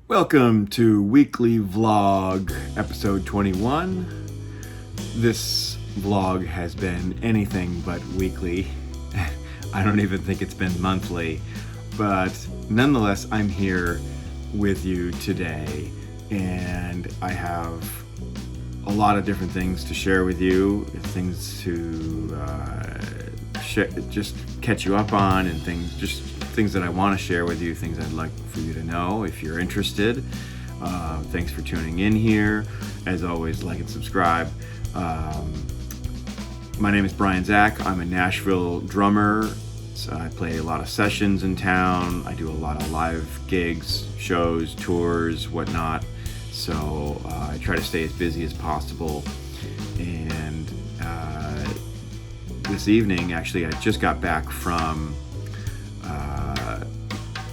Welcome to Weekly Vlog, episode 21. This vlog has been anything but weekly. I don't even think it's been monthly, but nonetheless, I'm here with you today, and I have a lot of different things to share with you, things to just catch you up on, and things that I want to share with you, things I'd like for you to know if you're interested. Thanks for tuning in here. As always, like and subscribe. My name is Brian Zach. I'm a Nashville drummer. So I play a lot of sessions in town. I do a lot of live gigs, shows, tours, whatnot. So I try to stay as busy as possible. And this evening, actually, I just got back from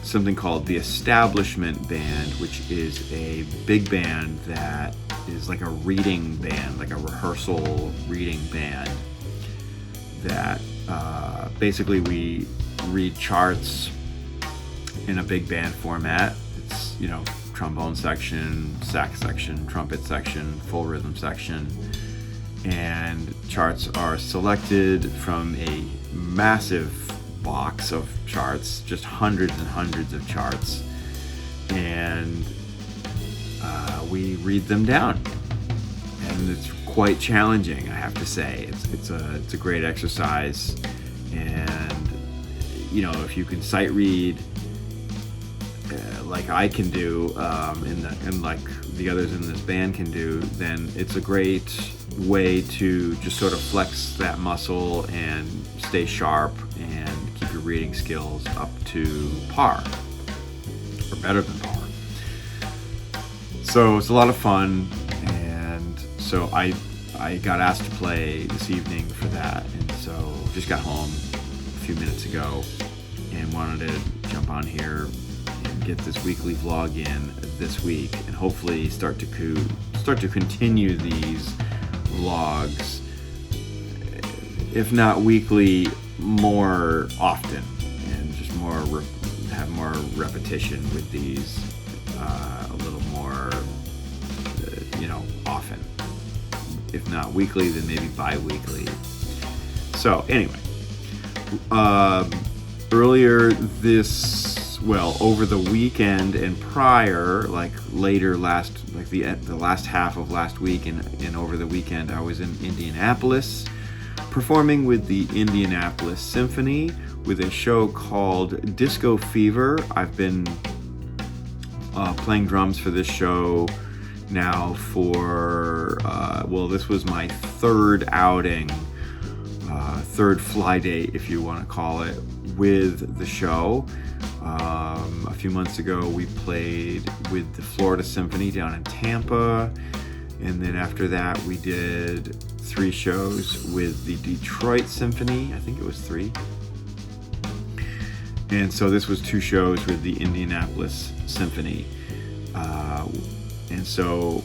something called the Establishment Band, which is a big band that is like a reading band, like a rehearsal reading band that basically we read charts in a big band format. It's, trombone section, sax section, trumpet section, full rhythm section, and charts are selected from a massive box of charts, just hundreds and hundreds of charts, and we read them down, and it's quite challenging, I have to say. It's a great exercise, and if you can sight read like I can do, and like the others in this band can do, then it's a great way to just sort of flex that muscle and stay sharp and keep your reading skills up to par, or better than par. So it's a lot of fun, and so I got asked to play this evening for that, and so just got home a few minutes ago and wanted to jump on here and get this weekly vlog in this week, and hopefully start to continue these vlogs, if not weekly, more often, and just have more repetition with these, a little more, often. If not weekly, then maybe bi-weekly. So anyway, earlier over the weekend and prior, the last half of last week and over the weekend, I was in Indianapolis performing with the Indianapolis Symphony with a show called Disco Fever. I've been playing drums for this show now for, this was my third outing, third fly date, if you want to call it, with the show. A few months ago, we played with the Florida Symphony down in Tampa, and then after that, we did 3 shows with the Detroit Symphony. I think it was 3. And so this was 2 shows with the Indianapolis Symphony. And so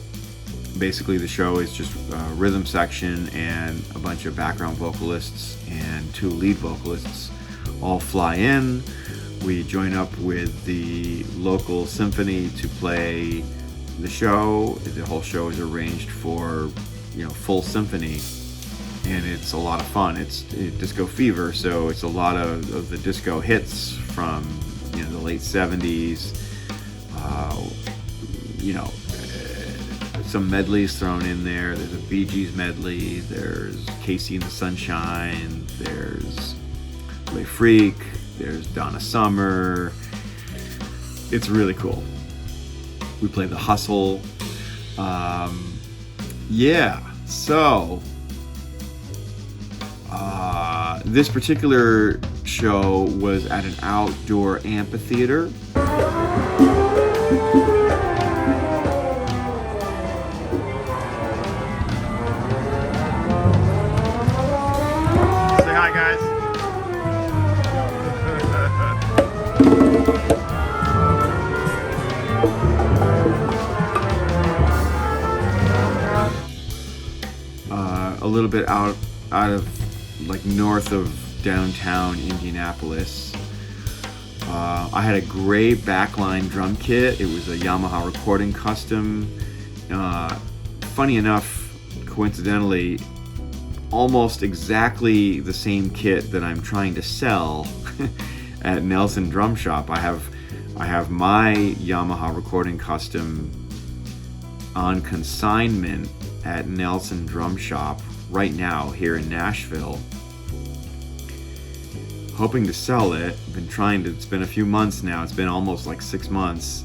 basically the show is just a rhythm section and a bunch of background vocalists and 2 lead vocalists all fly in. We join up with the local symphony to play the show. The whole show is arranged for, full symphony, and it's a lot of fun. It's Disco Fever, so it's a lot of the disco hits from the late 70s. Some medleys thrown in there. There's a Bee Gees medley. There's Casey and the Sunshine. There's play Freak, there's Donna Summer. It's really cool. We play The Hustle. So this particular show was at an outdoor amphitheater. Say hi, guys. A little bit out of like north of downtown Indianapolis. I had a gray backline drum kit. It was a Yamaha Recording Custom. Funny enough, coincidentally, almost exactly the same kit that I'm trying to sell at Nelson Drum Shop. I have my Yamaha Recording Custom on consignment at Nelson Drum Shop right now here in Nashville. Hoping to sell it. It's been a few months now. It's been almost like 6 months.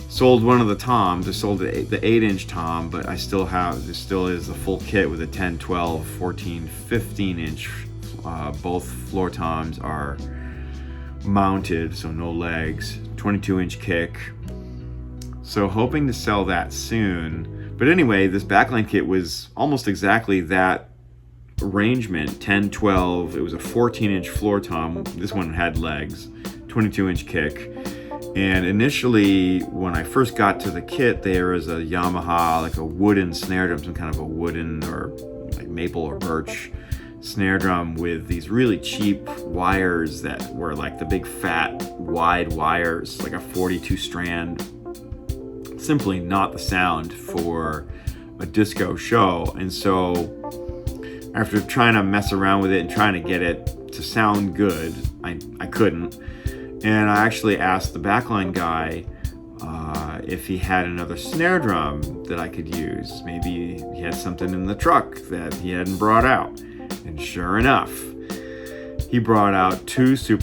Sold one of the toms. I sold the 8-inch tom, but there still is the full kit with a 10, 12, 14, 15-inch. Both floor toms are mounted, so no legs. 22-inch kick. So hoping to sell that soon. But anyway, this backline kit was almost exactly that arrangement, 10, 12. It was a 14-inch floor tom. This one had legs, 22-inch kick. And initially, when I first got to the kit, there was a Yamaha, like a wooden snare drum, some kind of a wooden or like maple or birch snare drum with these really cheap wires that were like the big fat wide wires, like a 42 strand. Simply not the sound for a disco show. And so after trying to mess around with it and trying to get it to sound good, I couldn't. And I actually asked the backline guy if he had another snare drum that I could use. Maybe he had something in the truck that he hadn't brought out. And sure enough, he brought out two Ludwig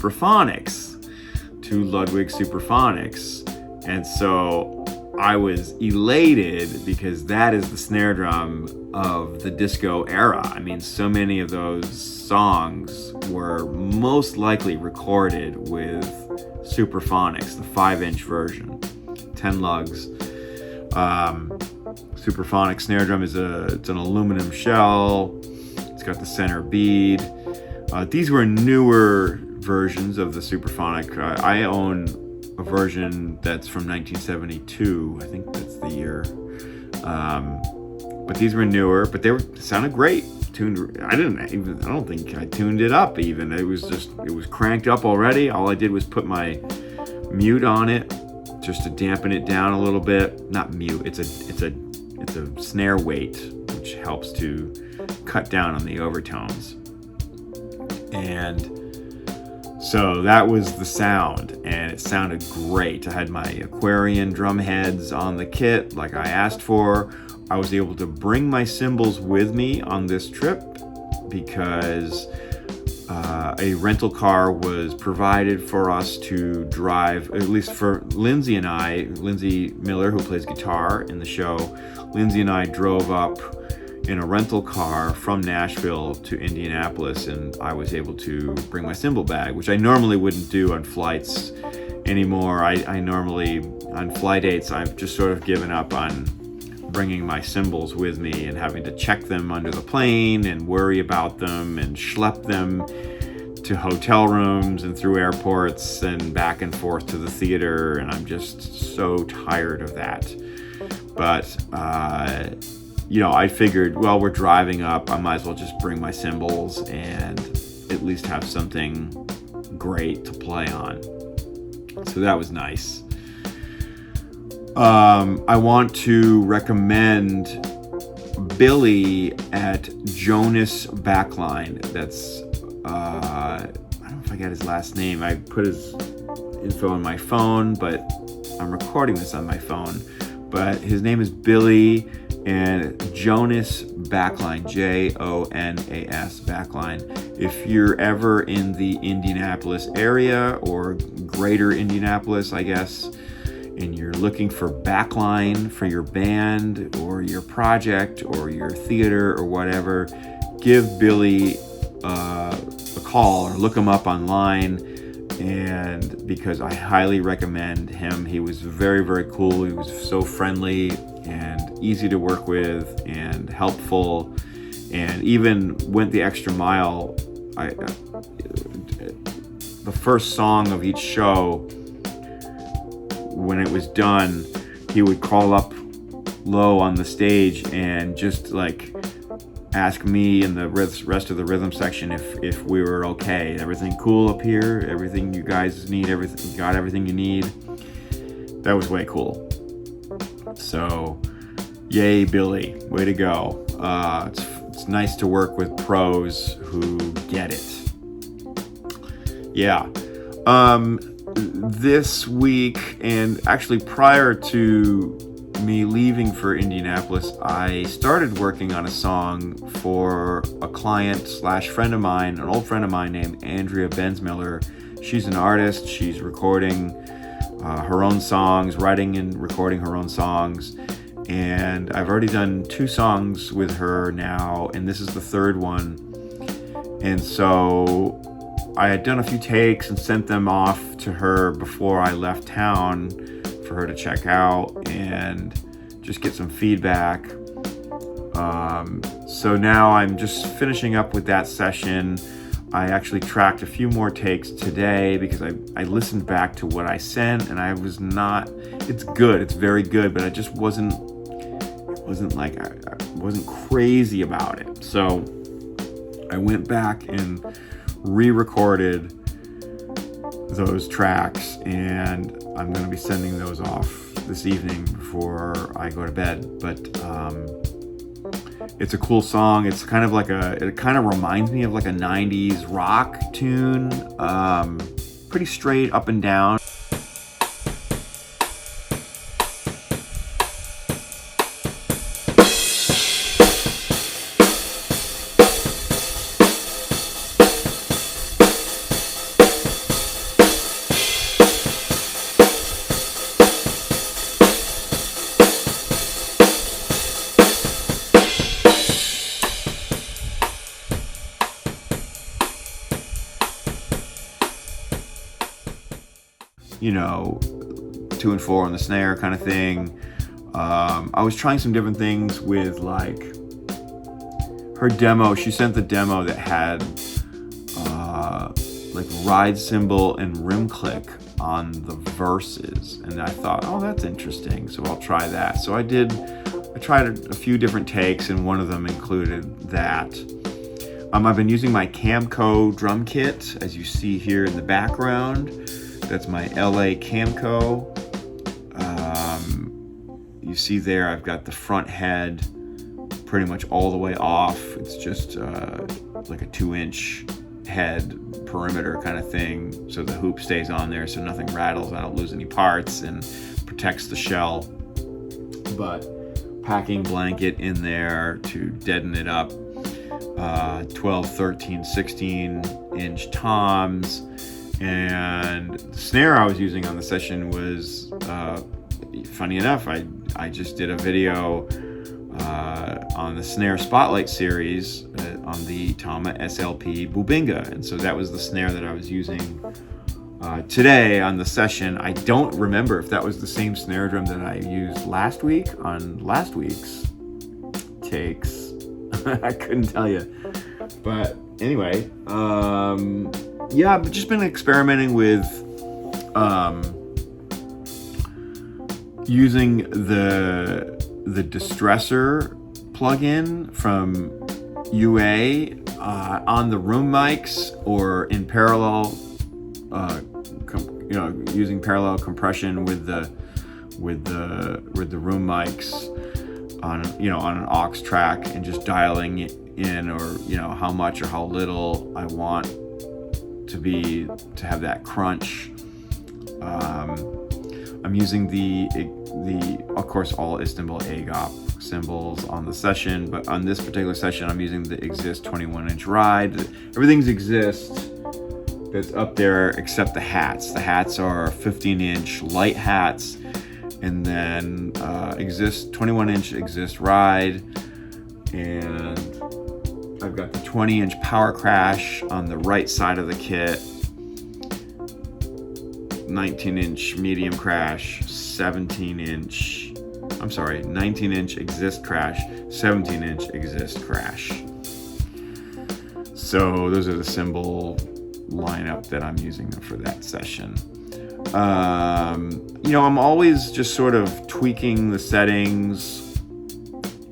Superphonics. And so I was elated because that is the snare drum of the disco era. I mean, so many of those songs were most likely recorded with Superphonics, the 5-inch version, 10 lugs. Superphonic snare drum it's an aluminum shell. It's got the center bead. These were newer versions of the Superphonic. I own a version that's from 1972. I think that's the year. But these were newer, but they sounded great. I don't think I tuned it up even. It was cranked up already. All I did was put my mute on it just to dampen it down a little bit. Not mute, it's a snare weight, which helps to cut down on the overtones. And so that was the sound, and it sounded great. I had my Aquarian drum heads on the kit like I asked for. I was able to bring my cymbals with me on this trip because a rental car was provided for us to drive, at least for Lindsay and I. Lindsay Miller, who plays guitar in the show, Lindsay and I drove up in a rental car from Nashville to Indianapolis, and I was able to bring my cymbal bag, which I normally wouldn't do on flights anymore. I normally, on flight dates, I've just sort of given up on bringing my cymbals with me and having to check them under the plane and worry about them and schlep them to hotel rooms and through airports and back and forth to the theater, and I'm just so tired of that. But I figured, well, we're driving up, I might as well just bring my cymbals and at least have something great to play on. So that was nice. I want to recommend Billy at Jonas Backline. That's, I don't know if I got his last name. I put his info on my phone, but I'm recording this on my phone. But his name is Billy, and Jonas backline, Jonas backline. If you're ever in the Indianapolis area or greater Indianapolis, I guess, and you're looking for backline for your band or your project or your theater or whatever, give Billy a call or look him up online, and because I highly recommend him. He was very, very cool. He was so friendly and easy to work with and helpful, and even went the extra mile. The first song of each show, when it was done, he would call up low on the stage and just like ask me and the rest of the rhythm section if we were okay. Everything cool up here? Everything you guys need? Everything, got everything you need? That was way cool. So, yay, Billy, way to go. It's nice to work with pros who get it. Yeah. This week, and actually prior to me leaving for Indianapolis, I started working on a song for a client / friend of mine, an old friend of mine named Andrea Bensmiller. She's an artist. She's recording her own songs, writing and recording her own songs. And I've already done 2 songs with her now, and this is the 3rd one. And so I had done a few takes and sent them off to her before I left town for her to check out and just get some feedback. So now I'm just finishing up with that session. I actually tracked a few more takes today because I listened back to what I sent, and I was not, it's good, it's very good, but I just wasn't like, I wasn't crazy about it. So I went back and re-recorded those tracks, and I'm going to be sending those off this evening before I go to bed. But it's a cool song. It's kind of like it kind of reminds me of like a 90s rock tune. Pretty straight up and down. You know, 2 and 4 on the snare kind of thing. I was trying some different things with like her demo. She sent the demo that had like ride cymbal and rim click on the verses, and I thought, oh, that's interesting, so I'll try that. So I tried a few different takes, and one of them included that. I've been using my Camco drum kit, as you see here in the background. That's my LA Camco. You see there, I've got the front head pretty much all the way off. It's just like a 2-inch head perimeter kind of thing, so the hoop stays on there so nothing rattles, I don't lose any parts, and protects the shell. But packing blanket in there to deaden it up. 12, 13, 16-inch toms. And the snare I was using on the session was, funny enough, I just did a video on the snare spotlight series on the Tama SLP Bubinga, and so that was the snare that I was using today on the session. I don't remember if that was the same snare drum that I used last week on last week's takes. I couldn't tell you, but anyway, yeah, I've just been experimenting with using the distressor plugin from UA on the room mics, or in parallel, using parallel compression with the room mics on an aux track, and just dialing it in, or how much or how little I want to have that crunch. I'm using the of course all Istanbul Agop cymbals on the session, but on this particular session I'm using the Exist 21-inch ride. Everything's Exist that's up there except the hats. The hats are 15-inch light hats, and then Exist 21-inch Exist ride, and I've got the 20-inch power crash on the right side of the kit, 19-inch medium crash, 19-inch Exist crash, 17-inch Exist crash. So those are the cymbal lineup that I'm using for that session. I'm always just sort of tweaking the settings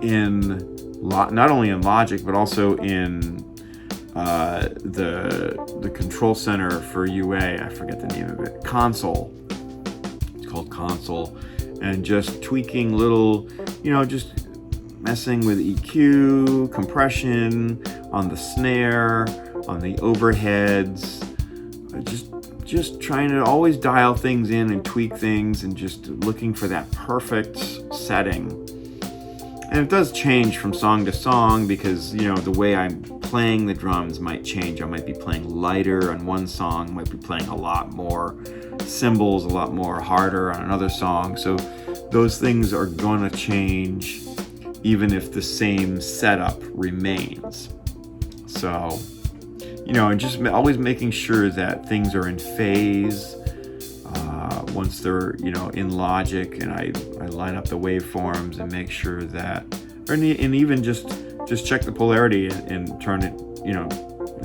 not only in Logic, but also in the control center for UA. I forget the name of it. Console. It's called Console. And just tweaking little, just messing with EQ, compression on the snare, on the overheads. Just trying to always dial things in and tweak things, and just looking for that perfect setting. And it does change from song to song because, the way I'm playing the drums might change. I might be playing lighter on one song, might be playing a lot more cymbals, a lot more harder on another song. So those things are going to change even if the same setup remains. So, and just always making sure that things are in phase. Once they're, in Logic, and I line up the waveforms and make sure that, and even just check the polarity and turn it,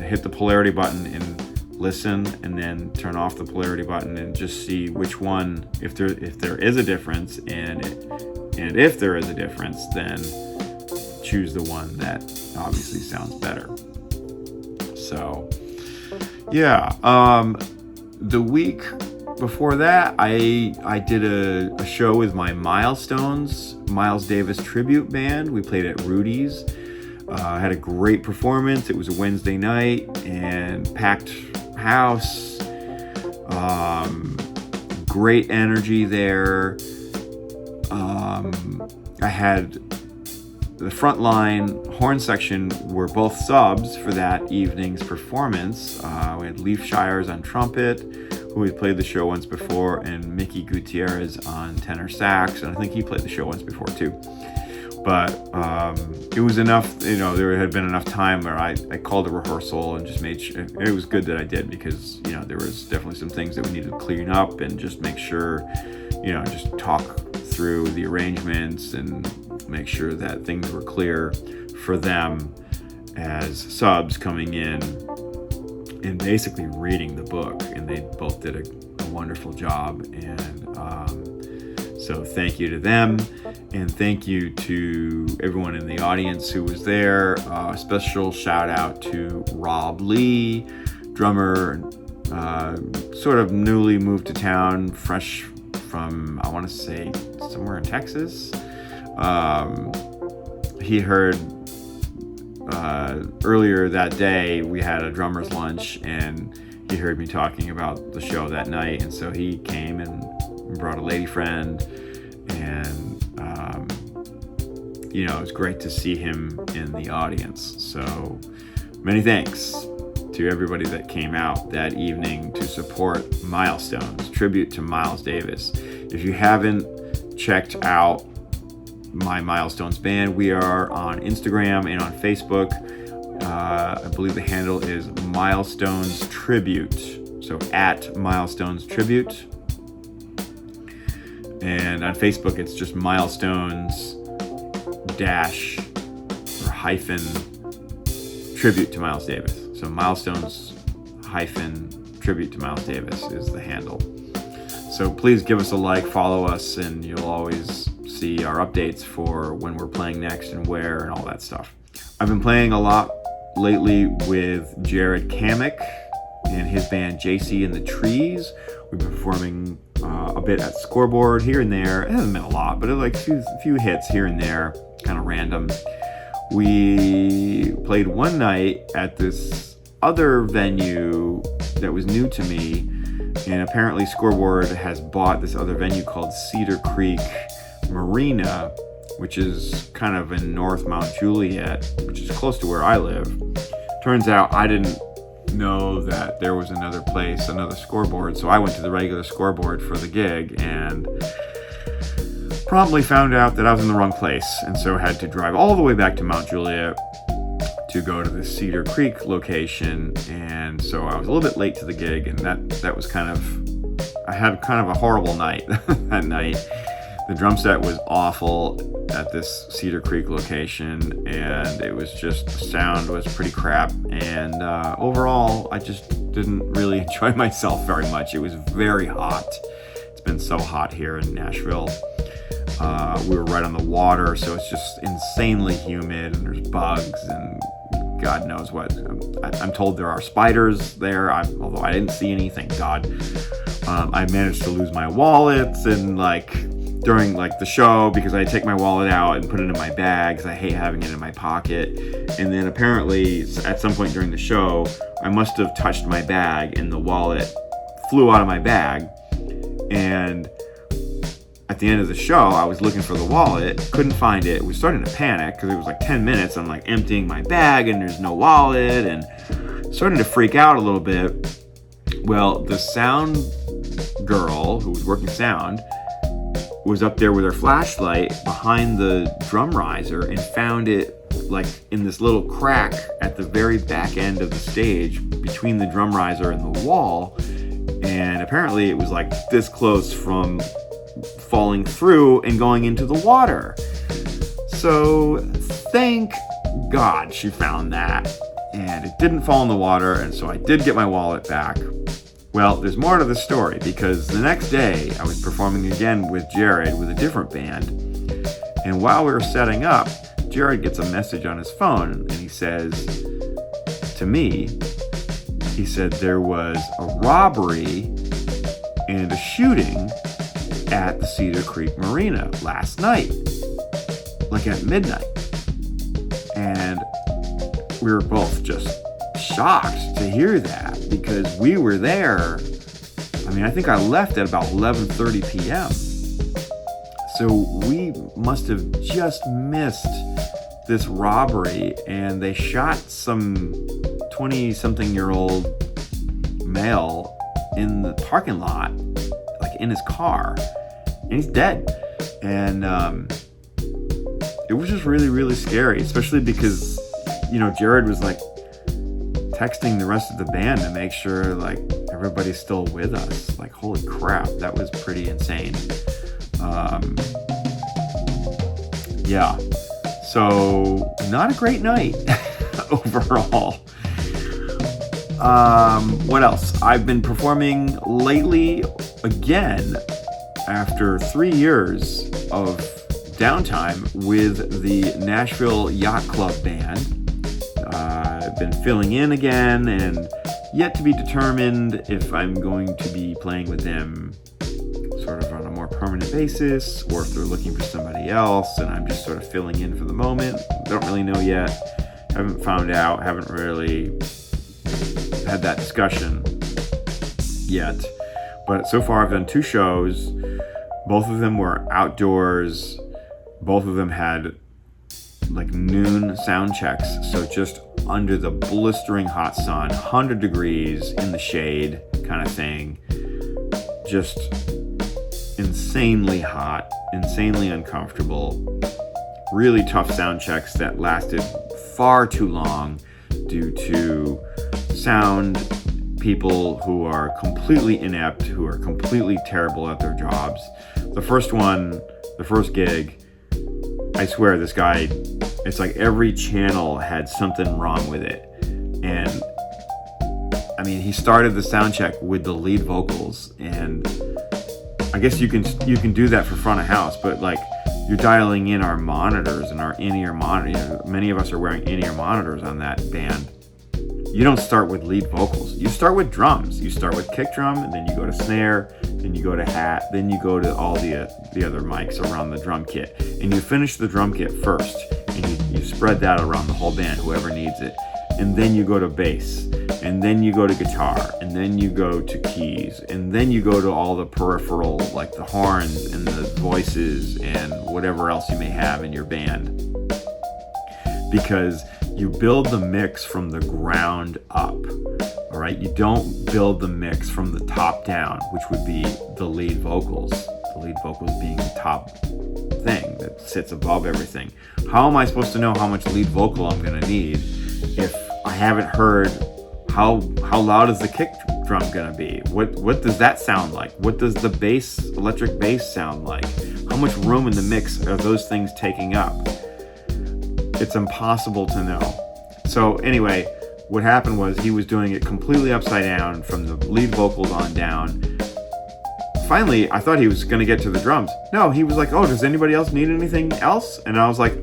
hit the polarity button and listen, and then turn off the polarity button and just see which one, if there is a difference, and if there is a difference, then choose the one that obviously sounds better. So, yeah, the week before that, I did a show with my MILEStones, Miles Davis tribute band. We played at Rudy's. I had a great performance. It was a Wednesday night and packed house. Great energy there. I had the front line horn section were both subs for that evening's performance. We had Leaf Shires on trumpet, who we played the show once before, and Mickey Gutierrez on tenor sax, and I think he played the show once before too. But it was enough, there had been enough time where I called a rehearsal and just made sure, it was good that I did, because, there was definitely some things that we needed to clean up and just make sure, just talk through the arrangements and make sure that things were clear for them as subs coming in and basically reading the book, and they both did a wonderful job. And so thank you to them, and thank you to everyone in the audience who was there. A special shout out to Rob Lee, drummer, sort of newly moved to town, fresh from, I want to say, somewhere in Texas. He heard earlier that day we had a drummer's lunch, and he heard me talking about the show that night, and so he came and brought a lady friend, and it was great to see him in the audience. So many thanks to everybody that came out that evening to support MILEStones, tribute to Miles Davis. If you haven't checked out my MILEStones band, we are on Instagram and on Facebook. I believe the handle is MILEStones Tribute, so at MILEStones Tribute. And on Facebook, it's just MILEStones dash or hyphen tribute to Miles Davis. So MILEStones hyphen tribute to Miles Davis is the handle. So please give us a like, follow us, and you'll always see our updates for when we're playing next and where and all that stuff. I've been playing a lot lately with Jared Kamek and his band JC and the Trees. We've been performing a bit at Scoreboard here and there. It hasn't been a lot, but like a few hits here and there, kind of random. We played one night at this other venue that was new to me, and apparently Scoreboard has bought this other venue called Cedar Creek Marina which is kind of in North Mount Juliet, which is close to where I live. Turns out I didn't know that there was another place, another scoreboard, so I went to the regular scoreboard for the gig and promptly found out that I was in the wrong place, and so had to drive all the way back to Mount Juliet to go to the Cedar Creek location. And so I was a little bit late to the gig, and that was I had kind of a horrible night that night. The drum set was awful at this Cedar Creek location, and it was just, the sound was pretty crap, and overall I just didn't really enjoy myself very much. It was very hot. It's been so hot here in Nashville. We were right on the water, so it's just insanely humid, and there's bugs and God knows what. I'm told there are spiders there, although I didn't see any, thank God. I managed to lose my wallet and during the show, because I take my wallet out and put it in my bag because I hate having it in my pocket. And then apparently at some point during the show, I must have touched my bag and the wallet flew out of my bag. And at the end of the show, I was looking for the wallet, couldn't find it, was starting to panic because it was 10 minutes. I'm emptying my bag and there's no wallet, and starting to freak out a little bit. Well, the sound girl who was working sound was up there with her flashlight behind the drum riser and found it in this little crack at the very back end of the stage between the drum riser and the wall. And apparently it was this close from falling through and going into the water. So thank God she found that, and it didn't fall in the water, and so I did get my wallet back. Well, there's more to the story, because the next day I was performing again with Jared with a different band, and while we were setting up, Jared gets a message on his phone, and he says to me, he said there was a robbery and a shooting at the Cedar Creek Marina last night, at midnight. And we were both just shocked to hear that, because we were there. I think I left at about 11:30 p.m. So we must have just missed this robbery, and they shot some 20-something-year-old male in the parking lot, in his car, and he's dead. And it was just really, really scary, especially because Jared was texting the rest of the band to make sure everybody's still with us. Holy crap, that was pretty insane. Yeah, so not a great night overall. What else? I've been performing lately again after 3 years of downtime with the Nashville Yacht Club Band. I've been filling in again, and yet to be determined if I'm going to be playing with them sort of on a more permanent basis, or if they're looking for somebody else and I'm just sort of filling in for the moment. Don't really know yet. Haven't found out. Haven't really had that discussion yet. But so far I've done 2 shows. Both of them were outdoors. Both of them had noon sound checks, so just under the blistering hot sun, 100 degrees in the shade kind of thing. Just insanely hot, insanely uncomfortable. Really tough sound checks that lasted far too long due to sound people who are completely inept, who are completely terrible at their jobs. The first gig, I swear this guy, it's every channel had something wrong with it. And he started the sound check with the lead vocals, and I guess you can do that for front of house, but you're dialing in our monitors and our in-ear monitor. Many of us are wearing in-ear monitors on that band. You don't start with lead vocals. You start with drums. You start with kick drum, and then you go to snare, then you go to hat, then you go to all the other mics around the drum kit. And you finish the drum kit first, and you spread that around the whole band, whoever needs it. and then you go to bass, and then you go to guitar, and then you go to keys, and then you go to all the peripheral, like the horns and the voices and whatever else you may have in your band. Because you build the mix from the ground up, all right? You don't build the mix from the top down, which would be the lead vocals. The lead vocals being the top thing that sits above everything. How am I supposed to know how much lead vocal I'm gonna need if I haven't heard how loud is the kick drum gonna be? What does that sound like? What does the bass, electric bass sound like? How much room in the mix are those things taking up? It's impossible to know. So anyway, what happened was he was doing it completely upside down from the lead vocals on down. Finally, I thought he was going to get to the drums. No, he was like, oh, does anybody else need anything else? And I was like,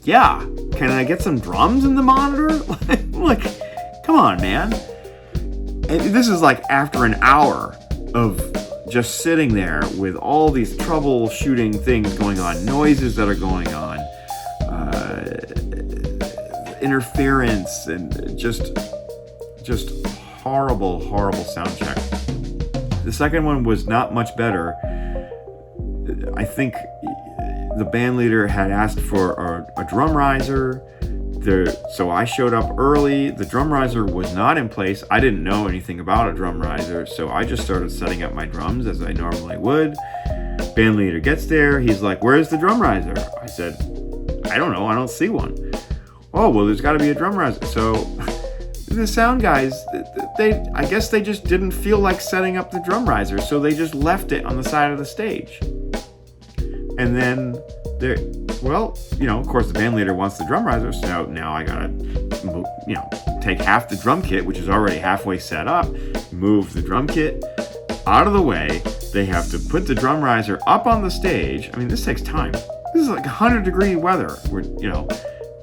yeah. Can I get some drums in the monitor? Like, come on, man. And this is like after an hour of just sitting there with all these troubleshooting things going on, noises that are going on, interference, and just horrible sound check. The second one was not much better. I think the band leader had asked for a drum riser. So I showed up early. The drum riser was not in place. I didn't know anything about a drum riser, so I just started setting up my drums as I normally would. Band leader gets there. He's like, where's the drum riser? I said, I don't know. I don't see one. Oh, well, there's got to be a drum riser. So the sound guys, I guess they just didn't feel like setting up the drum riser, so they just left it on the side of the stage. And then, of course, the band leader wants the drum riser, so now I gotta, take half the drum kit, which is already halfway set up, move the drum kit out of the way. They have to put the drum riser up on the stage. I mean, this takes time. This is like 100-degree weather,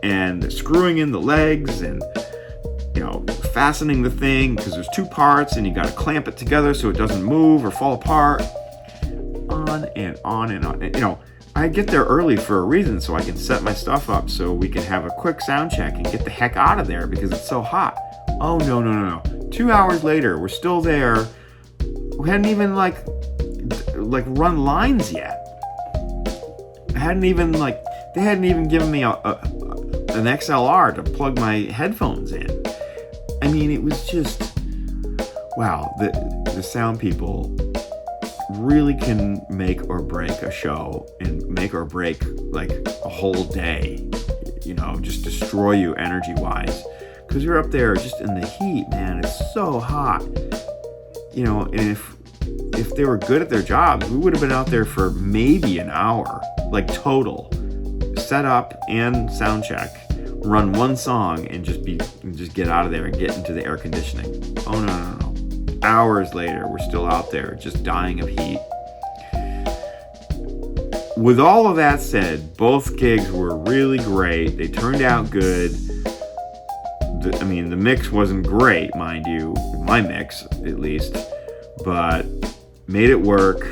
and screwing in the legs and, fastening the thing, because there's two parts and you got to clamp it together so it doesn't move or fall apart. On and on and on. And, I get there early for a reason, so I can set my stuff up so we can have a quick sound check and get the heck out of there because it's so hot. Oh, no. 2 hours later, we're still there. We hadn't even like run lines yet. They hadn't even given me an XLR to plug my headphones in. I mean, it was just, wow, the sound people really can make or break a show and make or break like a whole day, just destroy you energy-wise. Because you're up there just in the heat, man, it's so hot. And if they were good at their jobs, we would have been out there for maybe an hour, like total. Set up and sound check. Run one song and just get out of there and get into the air conditioning. Oh no. Hours later, we're still out there just dying of heat. With all of that said, both gigs were really great. They turned out good. The mix wasn't great, mind you, my mix at least, but made it work.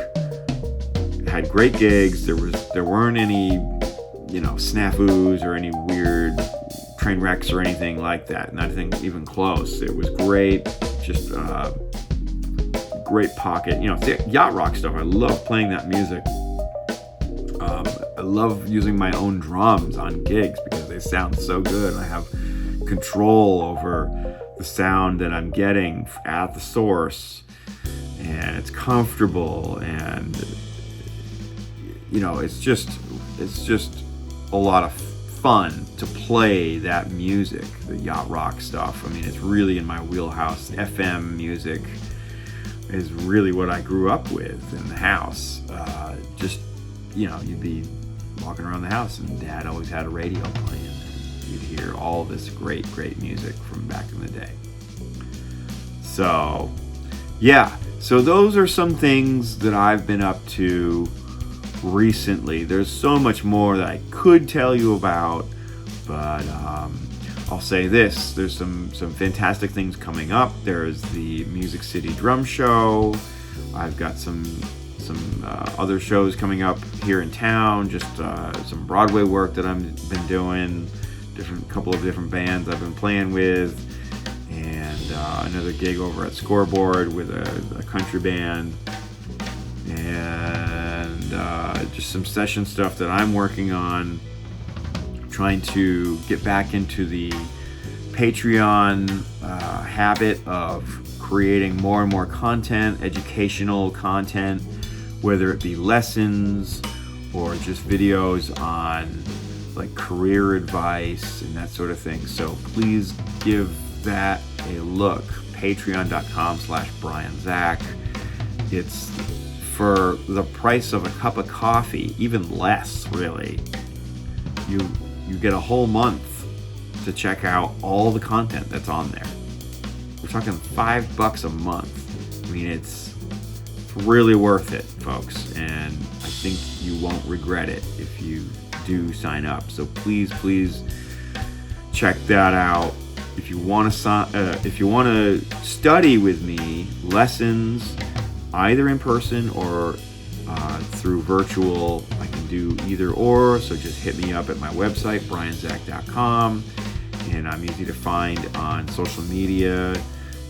Had great gigs. There weren't any snafus or any weird train wrecks or anything like that. Nothing even close. It was great. Just great pocket. The yacht rock stuff. I love playing that music. I love using my own drums on gigs because they sound so good. I have control over the sound that I'm getting at the source, and it's comfortable, and it's just a lot of fun to play that music, the yacht rock stuff. I mean, it's really in my wheelhouse. FM music is really what I grew up with in the house. You'd be walking around the house and Dad always had a radio playing, and you'd hear all this great music from back in the day. So those are some things that I've been up to recently. There's so much more that I could tell you about, but I'll say this: there's some fantastic things coming up. There's the Music City Drum Show. I've got some other shows coming up here in town. Just some Broadway work that I've been doing. couple of different bands I've been playing with, and another gig over at Scoreboard with a country band, and just some session stuff that I'm working on. I'm trying to get back into the Patreon habit of creating more and more content, educational content, whether it be lessons or just videos on like career advice and that sort of thing. So please give that a look. Patreon.com/BrianZach. It's for the price of a cup of coffee, even less really. You get a whole month to check out all the content that's on there. We're talking $5 a month. I mean, it's really worth it, folks, and I think you won't regret it if you do sign up. So please check that out. If you want to study with me, lessons either in person or through virtual, I can do either or. So just hit me up at my website, brianzach.com. And I'm easy to find on social media,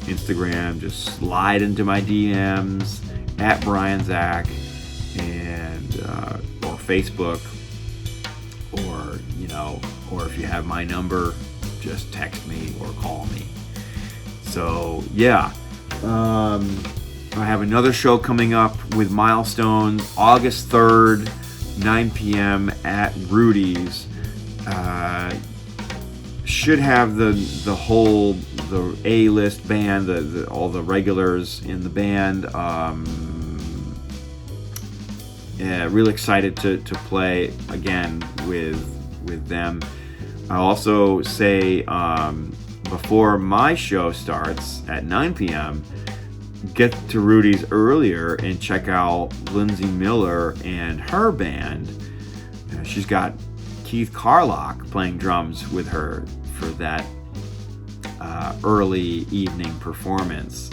Instagram. Just slide into my DMs at BrianZach, and or Facebook, or if you have my number, just text me or call me. So yeah, I have another show coming up with MILEStones, August 3rd, 9 p.m. at Rudy's. Should have the A-list band, all the regulars in the band. Yeah, really excited to play again with them. I'll also say before my show starts at 9 p.m., get to Rudy's earlier and check out Lindsay Miller and her band. She's got Keith Carlock playing drums with her for that early evening performance.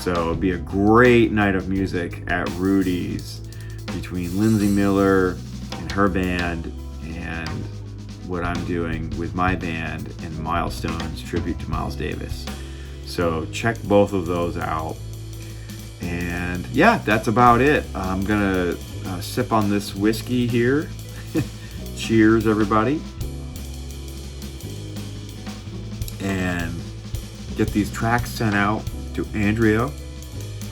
So it'll be a great night of music at Rudy's between Lindsay Miller and her band and what I'm doing with my band and MILEStones tribute to Miles Davis. So check both of those out. And yeah, that's about it. I'm gonna sip on this whiskey here. Cheers, everybody. And get these tracks sent out to Andrea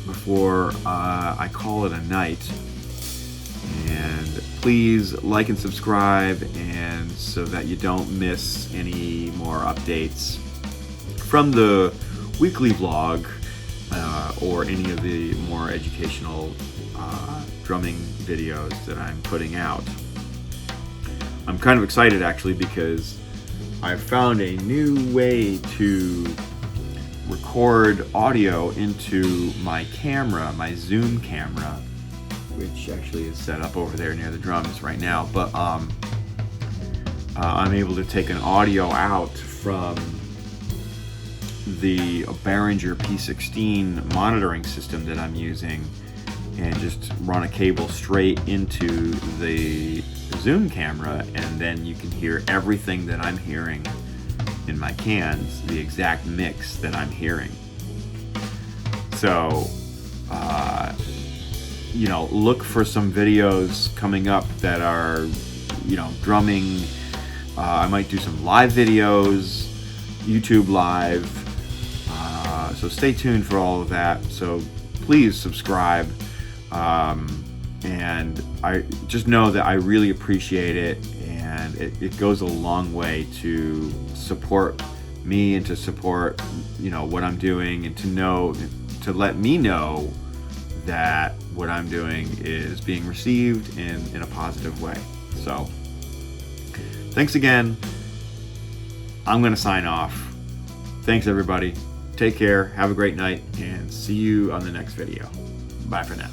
before I call it a night. And please like and subscribe, and so that you don't miss any more updates from the weekly vlog or any of the more educational drumming videos that I'm putting out. I'm kind of excited actually because I've found a new way to record audio into my camera, my Zoom camera, which actually is set up over there near the drums right now. But I'm able to take an audio out from the Behringer P16 monitoring system that I'm using and just run a cable straight into the Zoom camera, and then you can hear everything that I'm hearing in my cans, the exact mix that I'm hearing. So look for some videos coming up that are drumming. I might do some live videos, YouTube live, so stay tuned for all of that. So please subscribe, and I just know that I really appreciate it, and it goes a long way to support me and to support what I'm doing, and to let me know that what I'm doing is being received in a positive way. So thanks again. I'm gonna sign off. Thanks everybody. Take care, have a great night, and see you on the next video. Bye for now.